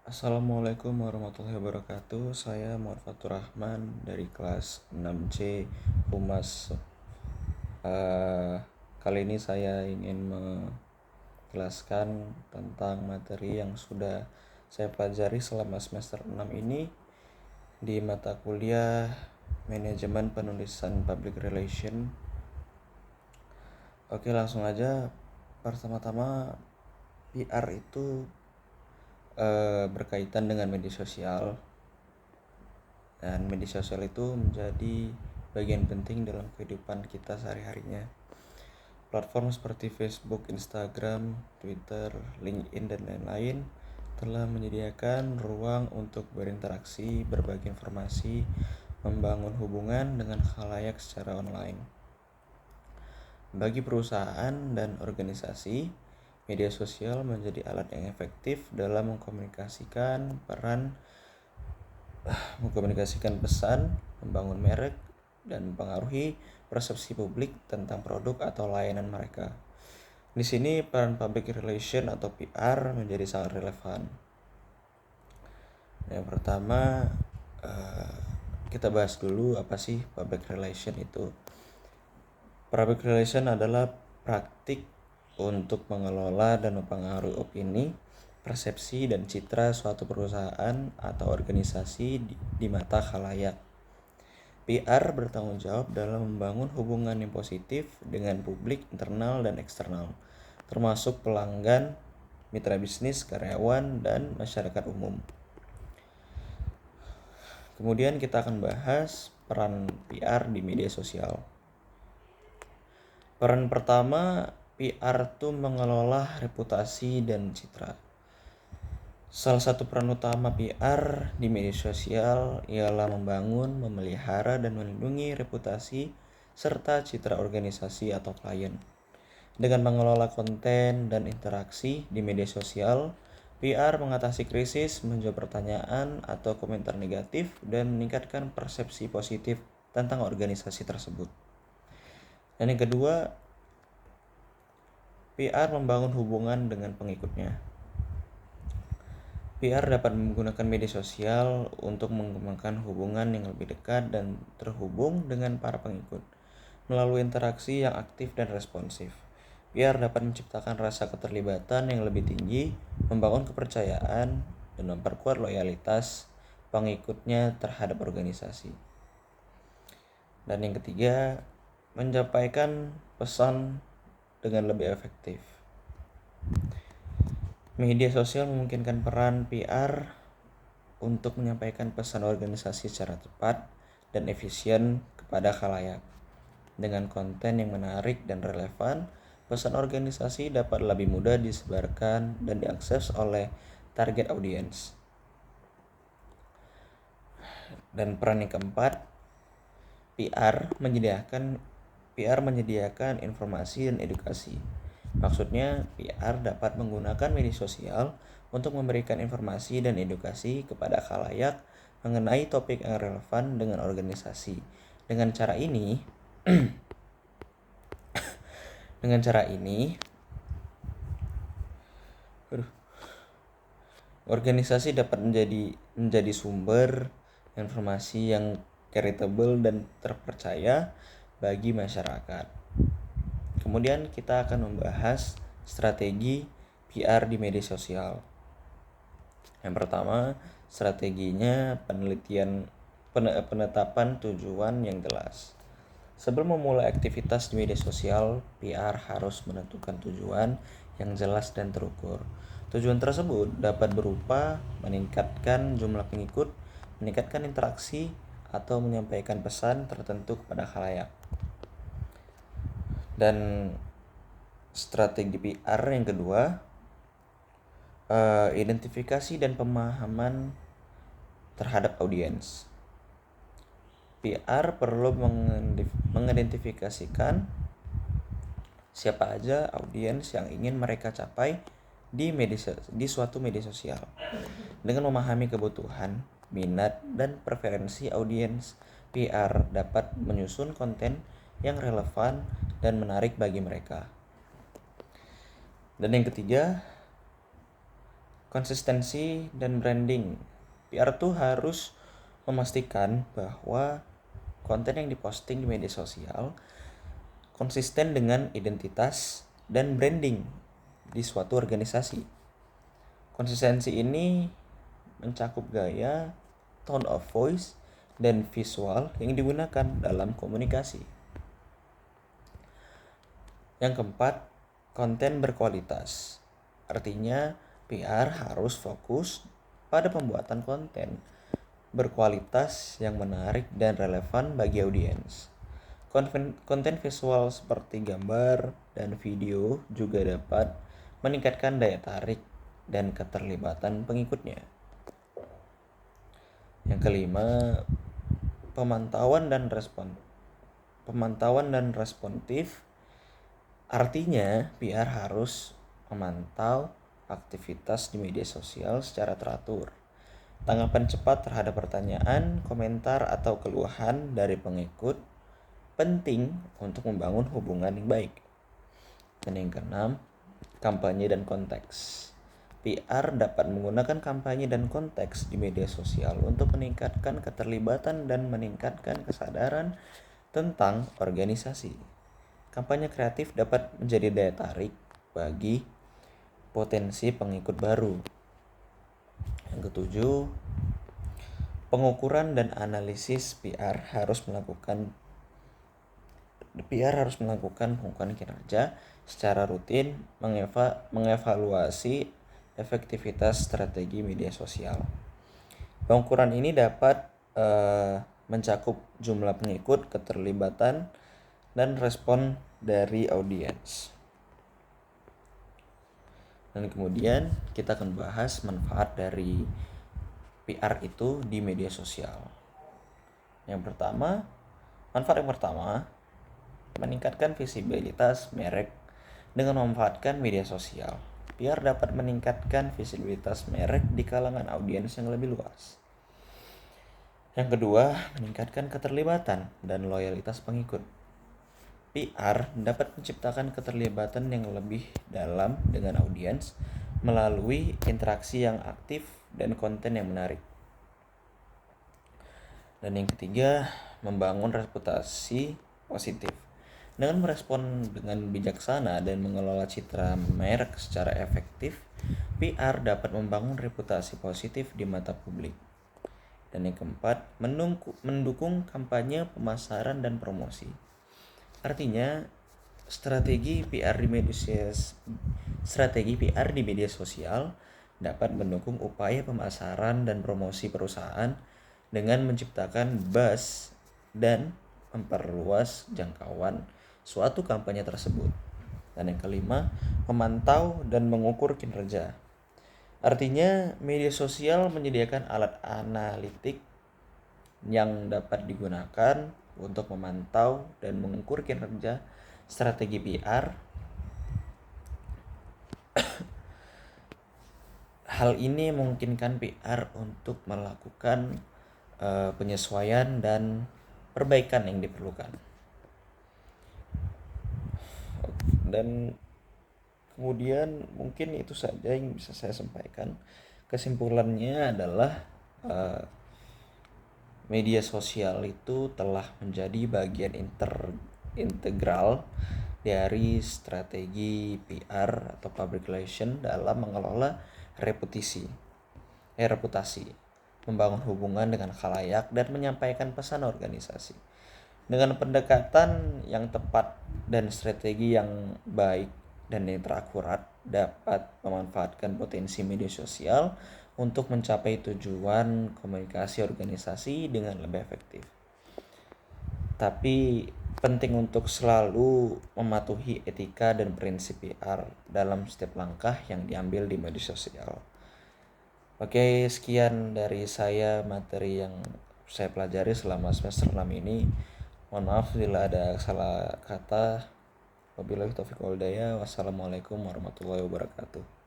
Assalamualaikum warahmatullahi wabarakatuh. Saya Muhammad Fatur Rahman dari kelas 6C Humas. Kali ini saya ingin menjelaskan tentang materi yang sudah saya pelajari selama semester 6 ini di mata kuliah Manajemen Penulisan Public Relation. Oke, langsung aja. Pertama-tama, PR itu berkaitan dengan media sosial, dan media sosial itu menjadi bagian penting dalam kehidupan kita sehari-harinya. Platform seperti Facebook, Instagram, Twitter, LinkedIn, dan lain-lain telah menyediakan ruang untuk berinteraksi, berbagi informasi, membangun hubungan dengan khalayak secara online. Bagi perusahaan dan organisasi, media sosial menjadi alat yang efektif dalam mengkomunikasikan pesan, membangun merek, dan mempengaruhi persepsi publik tentang produk atau layanan mereka. Di sini peran public relation atau PR menjadi sangat relevan. Yang pertama, kita bahas dulu apa sih public relation itu. Public relation adalah praktik untuk mengelola dan mempengaruhi opini, persepsi, dan citra suatu perusahaan atau organisasi di mata khalayak. PR bertanggung jawab dalam membangun hubungan yang positif dengan publik internal dan eksternal, termasuk pelanggan, mitra bisnis, karyawan, dan masyarakat umum. Kemudian kita akan bahas peran PR di media sosial. Peran pertama, PR itu mengelola reputasi dan citra. Salah satu peran utama PR di media sosial ialah membangun, memelihara, dan melindungi reputasi serta citra organisasi atau klien. Dengan mengelola konten dan interaksi di media sosial, PR mengatasi krisis, menjawab pertanyaan atau komentar negatif, dan meningkatkan persepsi positif tentang organisasi tersebut. Dan yang kedua, PR membangun hubungan dengan pengikutnya. PR dapat menggunakan media sosial untuk mengembangkan hubungan yang lebih dekat dan terhubung dengan para pengikut melalui interaksi yang aktif dan responsif. PR dapat menciptakan rasa keterlibatan yang lebih tinggi, membangun kepercayaan, dan memperkuat loyalitas pengikutnya terhadap organisasi. Dan yang ketiga, menyampaikan pesan dengan lebih efektif. Media sosial memungkinkan peran PR untuk menyampaikan pesan organisasi secara tepat dan efisien kepada khalayak. Dengan konten yang menarik dan relevan, pesan organisasi dapat lebih mudah disebarkan dan diakses oleh target audiens. Dan peran yang keempat, PR menyediakan informasi dan edukasi. Maksudnya, PR dapat menggunakan media sosial untuk memberikan informasi dan edukasi kepada khalayak mengenai topik yang relevan dengan organisasi. Dengan cara ini, organisasi dapat menjadi sumber informasi yang kredibel dan terpercaya bagi masyarakat. Kemudian kita akan membahas strategi PR di media sosial. Yang pertama, strateginya penetapan tujuan yang jelas. Sebelum memulai aktivitas di media sosial, PR harus menentukan tujuan yang jelas dan terukur. Tujuan tersebut dapat berupa meningkatkan jumlah pengikut, meningkatkan interaksi, atau menyampaikan pesan tertentu kepada khalayak. Dan strategi PR yang kedua, identifikasi dan pemahaman terhadap audiens. PR perlu mengidentifikasikan siapa aja audiens yang ingin mereka capai di suatu media sosial. Dengan memahami kebutuhan, minat, dan preferensi audiens, PR dapat menyusun konten yang relevan dan menarik bagi mereka. Dan yang ketiga, Konsistensi dan branding. PR tuh harus memastikan bahwa konten yang diposting di media sosial konsisten dengan identitas dan branding di suatu organisasi. Konsistensi ini mencakup gaya, tone of voice, dan visual yang digunakan dalam komunikasi. Yang keempat, konten berkualitas. Artinya, PR harus fokus pada pembuatan konten berkualitas yang menarik dan relevan bagi audiens. Konten visual seperti gambar dan video juga dapat meningkatkan daya tarik dan keterlibatan pengikutnya. Yang kelima, pemantauan dan responsif. Artinya, PR harus memantau aktivitas di media sosial secara teratur. Tanggapan cepat terhadap pertanyaan, komentar, atau keluhan dari pengikut penting untuk membangun hubungan yang baik. Dan yang keenam, kampanye dan konteks. PR dapat menggunakan kampanye dan konteks di media sosial untuk meningkatkan keterlibatan dan meningkatkan kesadaran tentang organisasi. Kampanye kreatif dapat menjadi daya tarik bagi potensi pengikut baru. Yang ketujuh, pengukuran dan analisis. PR harus melakukan pengukuran kinerja secara rutin, mengevaluasi efektivitas strategi media sosial. Pengukuran ini dapat mencakup jumlah pengikut, keterlibatan, dan respon dari audiens. Dan kemudian kita akan bahas manfaat dari PR itu di media sosial. Manfaat yang pertama, meningkatkan visibilitas merek dengan memanfaatkan media sosial. PR dapat meningkatkan visibilitas merek di kalangan audiens yang lebih luas. Yang kedua, meningkatkan keterlibatan dan loyalitas pengikut. PR dapat menciptakan keterlibatan yang lebih dalam dengan audiens melalui interaksi yang aktif dan konten yang menarik. Dan yang ketiga, membangun reputasi positif. Dengan merespon dengan bijaksana dan mengelola citra merek secara efektif, PR dapat membangun reputasi positif di mata publik. Dan yang keempat, mendukung kampanye, pemasaran, dan promosi. Artinya, strategi PR di media sosial dapat mendukung upaya pemasaran dan promosi perusahaan dengan menciptakan buzz dan memperluas jangkauan suatu kampanye tersebut. Dan yang kelima, memantau dan mengukur kinerja. Artinya, media sosial menyediakan alat analitik yang dapat digunakan untuk memantau dan mengukur kinerja strategi PR. Hal ini memungkinkan PR untuk melakukan penyesuaian dan perbaikan yang diperlukan. Dan kemudian mungkin itu saja yang bisa saya sampaikan. Kesimpulannya adalah media sosial itu telah menjadi bagian integral dari strategi PR atau public relation dalam mengelola reputasi, membangun hubungan dengan khalayak dan menyampaikan pesan organisasi. Dengan pendekatan yang tepat dan strategi yang baik dan yang terakurat dapat memanfaatkan potensi media sosial untuk mencapai tujuan komunikasi organisasi dengan lebih efektif. Tapi penting untuk selalu mematuhi etika dan prinsip PR dalam setiap langkah yang diambil di media sosial. Oke, sekian dari saya materi yang saya pelajari selama semester 6 ini. Mohon maaf bila ada salah kata. Wabillahi taufiq wal hidayah. Wassalamualaikum warahmatullahi wabarakatuh.